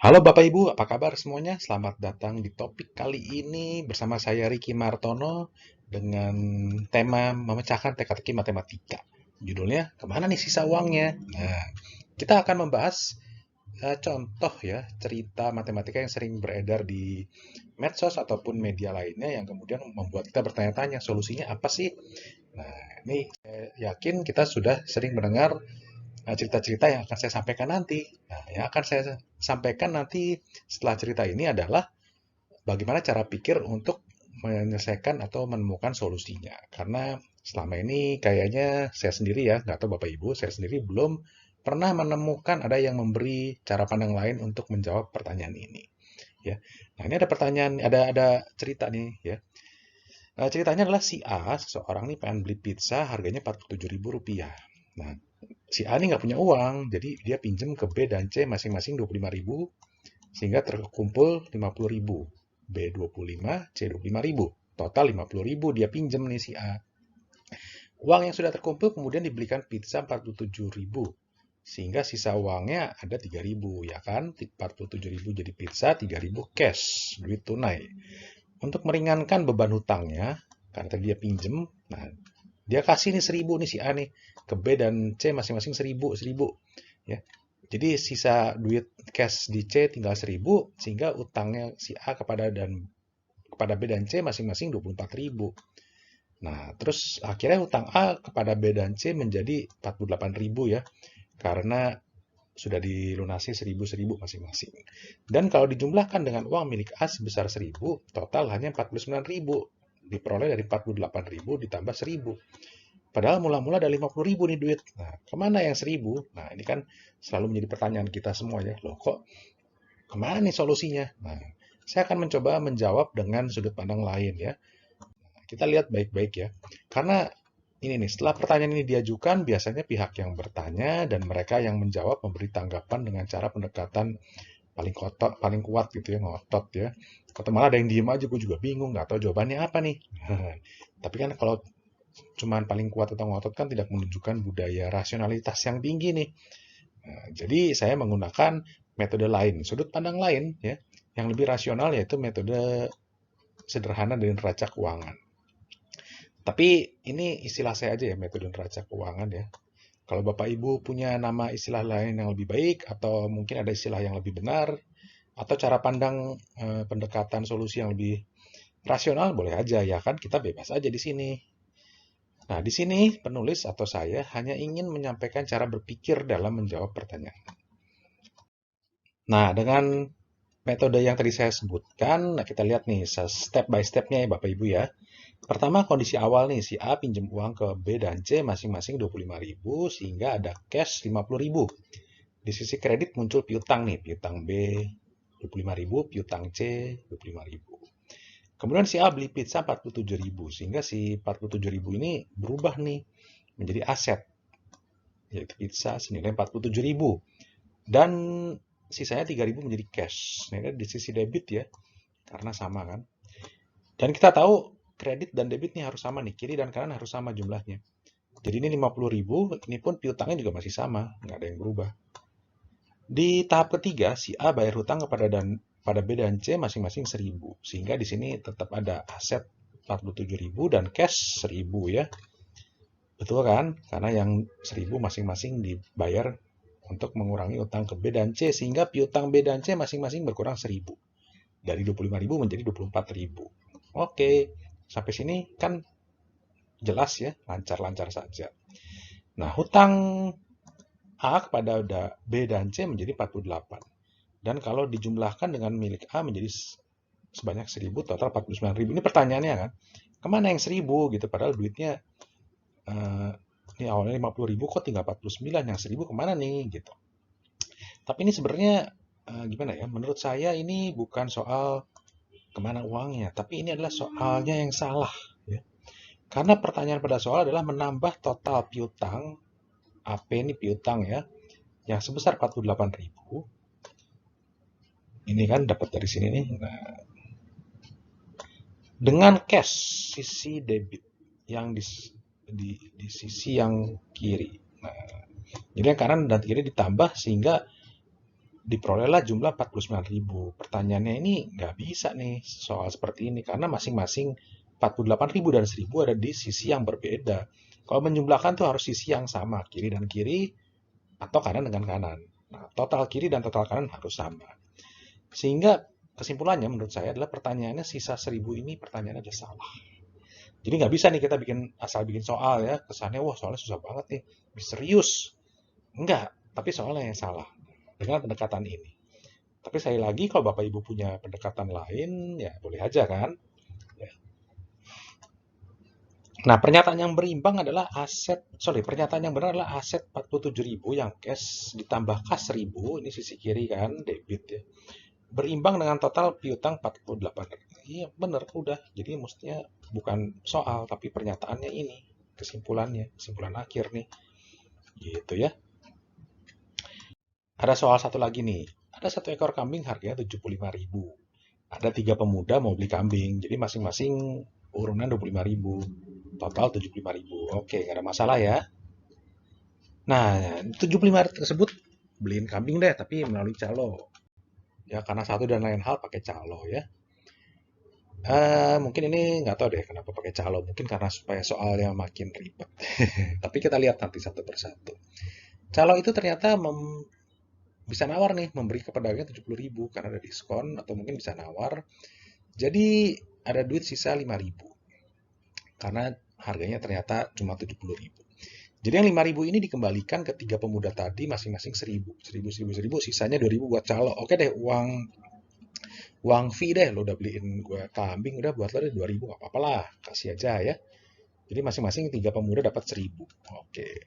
Halo Bapak Ibu, apa kabar semuanya? Selamat datang di topik kali ini bersama saya Riki Martono dengan tema memecahkan teka-teki matematika. Judulnya, kemana nih sisa uangnya? Nah, kita akan membahas contoh ya, cerita matematika yang sering beredar di medsos ataupun media lainnya yang kemudian membuat kita bertanya-tanya, solusinya apa sih? Nah, ini saya yakin kita sudah sering mendengar cerita-cerita yang akan saya sampaikan nanti. Nah, yang akan saya sampaikan nanti setelah cerita ini adalah bagaimana cara pikir untuk menyelesaikan atau menemukan solusinya. Karena selama ini kayaknya saya sendiri ya, nggak tahu Bapak Ibu, saya sendiri belum pernah menemukan ada yang memberi cara pandang lain untuk menjawab pertanyaan ini. Ya, nah ini ada pertanyaan, ada cerita nih ya. Ceritanya adalah si A, seseorang nih pengen beli pizza harganya Rp47.000. Nah, si A ini nggak punya uang, jadi dia pinjam ke B dan C masing-masing 25.000, sehingga terkumpul 50.000. B 25, C 25.000. Total 50.000 dia pinjam nih si A. Uang yang sudah terkumpul kemudian dibelikan pizza 47.000. Sehingga sisa uangnya ada 3.000, ya kan? 47.000 jadi pizza, 3.000 cash, duit tunai. Untuk meringankan beban hutangnya, karena tadi dia pinjem, nah dia kasih nih 1.000 nih si A nih ke B dan C masing-masing 1.000, 1.000 ya. Jadi sisa duit cash di C tinggal 1.000 sehingga utangnya si A kepada B dan C masing-masing 24.000. Nah, terus akhirnya hutang A kepada B dan C menjadi 48.000 ya, karena sudah dilunasi 1.000 masing-masing. Dan kalau dijumlahkan dengan uang milik A sebesar 1.000, total hanya 49.000. Diperoleh dari 48.000 ditambah 1.000. Padahal mula-mula ada 50.000 nih duit. Nah, kemana yang 1.000? Nah, ini kan selalu menjadi pertanyaan kita semua ya. Loh kok kemana nih solusinya? Nah, saya akan mencoba menjawab dengan sudut pandang lain ya. Kita lihat baik-baik ya. Karena ini nih, setelah pertanyaan ini diajukan, biasanya pihak yang bertanya dan mereka yang menjawab memberi tanggapan dengan cara pendekatan paling kotor, paling kuat gitu ya, ngotot ya. Atau malah ada yang diem aja, gue juga bingung, nggak tahu jawabannya apa nih. Tapi kan kalau cuman paling kuat atau ngotot kan tidak menunjukkan budaya rasionalitas yang tinggi nih. Nah, jadi saya menggunakan metode lain, sudut pandang lain ya, yang lebih rasional yaitu metode sederhana dari neraca keuangan. Tapi ini istilah saya aja ya, metode neraca keuangan ya. Kalau Bapak Ibu punya nama istilah lain yang lebih baik atau mungkin ada istilah yang lebih benar atau cara pandang pendekatan solusi yang lebih rasional boleh aja ya kan kita bebas aja di sini. Nah, di sini penulis atau saya hanya ingin menyampaikan cara berpikir dalam menjawab pertanyaan. Nah, dengan metode yang tadi saya sebutkan, nah kita lihat nih step by stepnya ya Bapak Ibu ya. Pertama, kondisi awal nih, si A pinjam uang ke B dan C masing-masing 25.000 sehingga ada cash 50.000. Di sisi kredit muncul piutang nih, piutang B 25.000, piutang C 25.000. Kemudian si A beli pizza 47.000 sehingga si 47.000 ini berubah nih menjadi aset, yaitu pizza senilai 47.000 dan sisanya 3.000 menjadi cash. Nah, ini di sisi debit ya, karena sama kan. Dan kita tahu kredit dan debit ini harus sama nih, kiri dan kanan harus sama jumlahnya. Jadi ini 50.000, ini pun piutangnya juga masih sama, nggak ada yang berubah. Di tahap ketiga, si A bayar hutang pada B dan C masing-masing 1.000. Sehingga di sini tetap ada aset 47.000 dan cash 1.000 ya. Betul kan? Karena yang 1.000 masing-masing dibayar untuk mengurangi utang ke B dan C sehingga piutang B dan C masing-masing berkurang 1.000. Dari 25.000 menjadi 24.000. Oke, sampai sini kan jelas ya, lancar-lancar saja. Nah, hutang A kepada B dan C menjadi 48. Dan kalau dijumlahkan dengan milik A menjadi sebanyak 1.000, total 49.000. Ini pertanyaannya kan, kemana yang 1.000 gitu, padahal duitnya ini awalnya 50.000 kok tinggal 49, yang 1.000 kemana nih gitu. Tapi ini sebenarnya gimana ya, menurut saya ini bukan soal kemana uangnya, tapi ini adalah soalnya yang salah ya. Karena pertanyaan pada soal adalah menambah total piutang, AP ini piutang ya, yang sebesar 48.000. Ini kan dapat dari sini nih. Nah, dengan cash sisi debit yang di sisi yang kiri. Nah, jadi yang kanan dan kiri ditambah sehingga diperolehlah jumlah 49.000. Pertanyaannya ini nggak bisa nih soal seperti ini, karena masing-masing 48.000 dan 1.000 ada di sisi yang berbeda. Kalau menjumlahkan tuh harus sisi yang sama, kiri dan kiri, atau kanan dengan kanan. Nah, total kiri dan total kanan harus sama. Sehingga kesimpulannya menurut saya adalah pertanyaannya sisa 1.000 ini pertanyaannya ada salah. Jadi nggak bisa nih kita asal bikin soal ya, kesannya wah soalnya susah banget nih, misterius. Enggak, tapi soalnya yang salah dengan pendekatan ini. Tapi saya lagi, kalau Bapak Ibu punya pendekatan lain, ya boleh aja kan. Ya. Nah, pernyataan yang berimbang adalah pernyataan yang benar adalah aset 47.000 yang cash ditambah kas 1.000, ini sisi kiri kan, debit ya. Berimbang dengan total piutang 48. Iya, benar, udah. Jadi mestinya bukan soal, tapi pernyataannya ini, kesimpulan akhir nih. Gitu ya. Ada soal satu lagi nih. Ada satu ekor kambing harganya 75.000. Ada 3 pemuda mau beli kambing. Jadi masing-masing urunan 25.000. Total 75.000. Oke, nggak ada masalah ya. Nah, 75 tersebut beliin kambing deh, tapi melalui calo. Ya, karena satu dan lain hal pakai calo ya. Mungkin ini nggak tahu deh kenapa pakai calo. Mungkin karena supaya soalnya makin ribet. Tapi kita lihat nanti satu persatu. Calo itu ternyata bisa nawar nih, memberi ke pedagangnya 70.000 karena ada diskon, atau mungkin bisa nawar. Jadi ada duit sisa 5.000 karena harganya ternyata cuma 70.000. Jadi yang 5.000 ini dikembalikan ke 3 pemuda tadi masing-masing 1.000. 1.000, sisanya 2.000 buat calo. Oke deh, uang fee deh, lo udah beliin gue kambing, udah buat lo deh 2.000, gak apa-apa lah, kasih aja ya. Jadi masing-masing 3 pemuda dapat 1.000. Oke.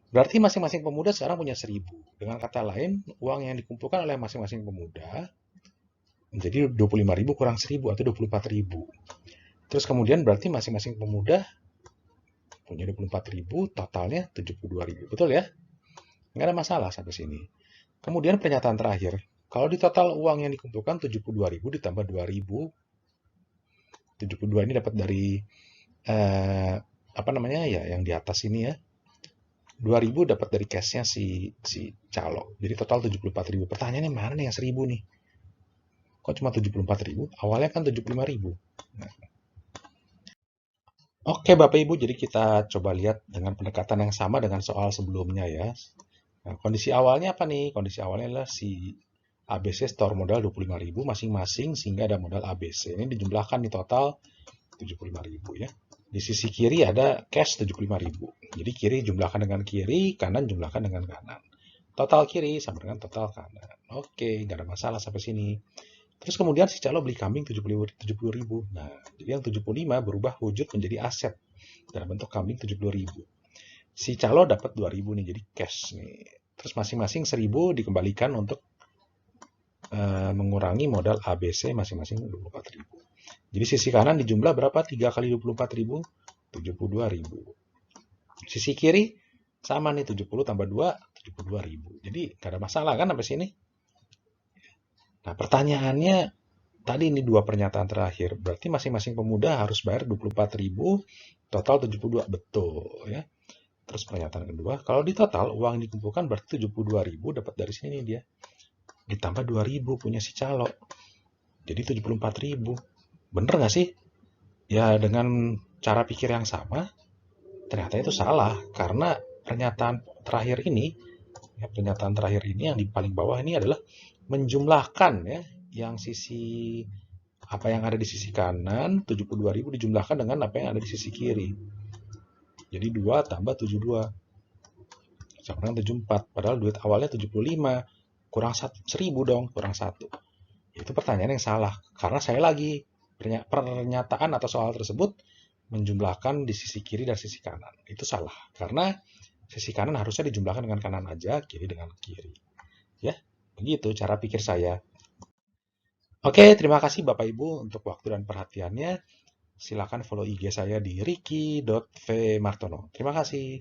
Berarti masing-masing pemuda sekarang punya 1.000. Dengan kata lain, uang yang dikumpulkan oleh masing-masing pemuda menjadi 25.000 kurang 1.000 atau 24.000. Terus kemudian berarti masing-masing pemuda punya 24.000, totalnya 72.000. Betul ya? Nggak ada masalah sampai sini. Kemudian pernyataan terakhir, kalau di total uang yang dikumpulkan 72.000 ditambah 2.000, 72 ini dapat dari apa namanya ya, yang di atas ini ya. 2.000 dapat dari cashnya si calo. Jadi total 74.000. Pertanyaannya mana nih yang 1.000 nih? Kok cuma 74.000? Awalnya kan 75.000. Nah. Oke Bapak Ibu, jadi kita coba lihat dengan pendekatan yang sama dengan soal sebelumnya ya. Nah, kondisi awalnya apa nih? Kondisi awalnya adalah si ABC store modal 25.000 masing-masing sehingga ada modal ABC. Ini dijumlahkan di total 75.000 ya. Di sisi kiri ada cash 75.000. Jadi kiri jumlahkan dengan kiri, kanan jumlahkan dengan kanan. Total kiri sama dengan total kanan. Oke, nggak ada masalah sampai sini. Terus kemudian si calo beli kambing 70.000. Nah, jadi yang 75 berubah wujud menjadi aset dalam bentuk kambing 70.000. Si calo dapat 2.000 nih, jadi cash nih. Terus masing-masing 1.000 dikembalikan untuk mengurangi modal ABC masing-masing 24.000. Jadi sisi kanan dijumlah berapa? 3 kali 24.000? 72.000. Sisi kiri sama nih, 70 tambah 2, 72.000. Jadi nggak ada masalah kan sampai sini? Nah, pertanyaannya tadi ini 2 pernyataan terakhir. Berarti masing-masing pemuda harus bayar 24.000, total 72. Betul ya. Terus pernyataan kedua, kalau di total uang yang dikumpulkan berarti 72.000 dapat dari sini nih dia. Ditambah 2.000 punya si calo. Jadi 74.000. Bener nggak sih? Ya dengan cara pikir yang sama, ternyata itu salah. Karena pernyataan terakhir ini yang di paling bawah ini adalah menjumlahkan ya, yang apa yang ada di sisi kanan 72.000 dijumlahkan dengan apa yang ada di sisi kiri. Jadi 2 tambah 72 sama dengan 74. Padahal duit awalnya 75, kurang 1.000 dong, kurang 1. Itu pertanyaan yang salah. Karena saya lagi pernyataan atau soal tersebut menjumlahkan di sisi kiri dan sisi kanan. Itu salah. Karena sisi kanan harusnya dijumlahkan dengan kanan aja, kiri dengan kiri. Ya, begitu cara pikir saya. Oke, terima kasih Bapak Ibu untuk waktu dan perhatiannya. Silakan follow IG saya di ricky.vmartono. Terima kasih.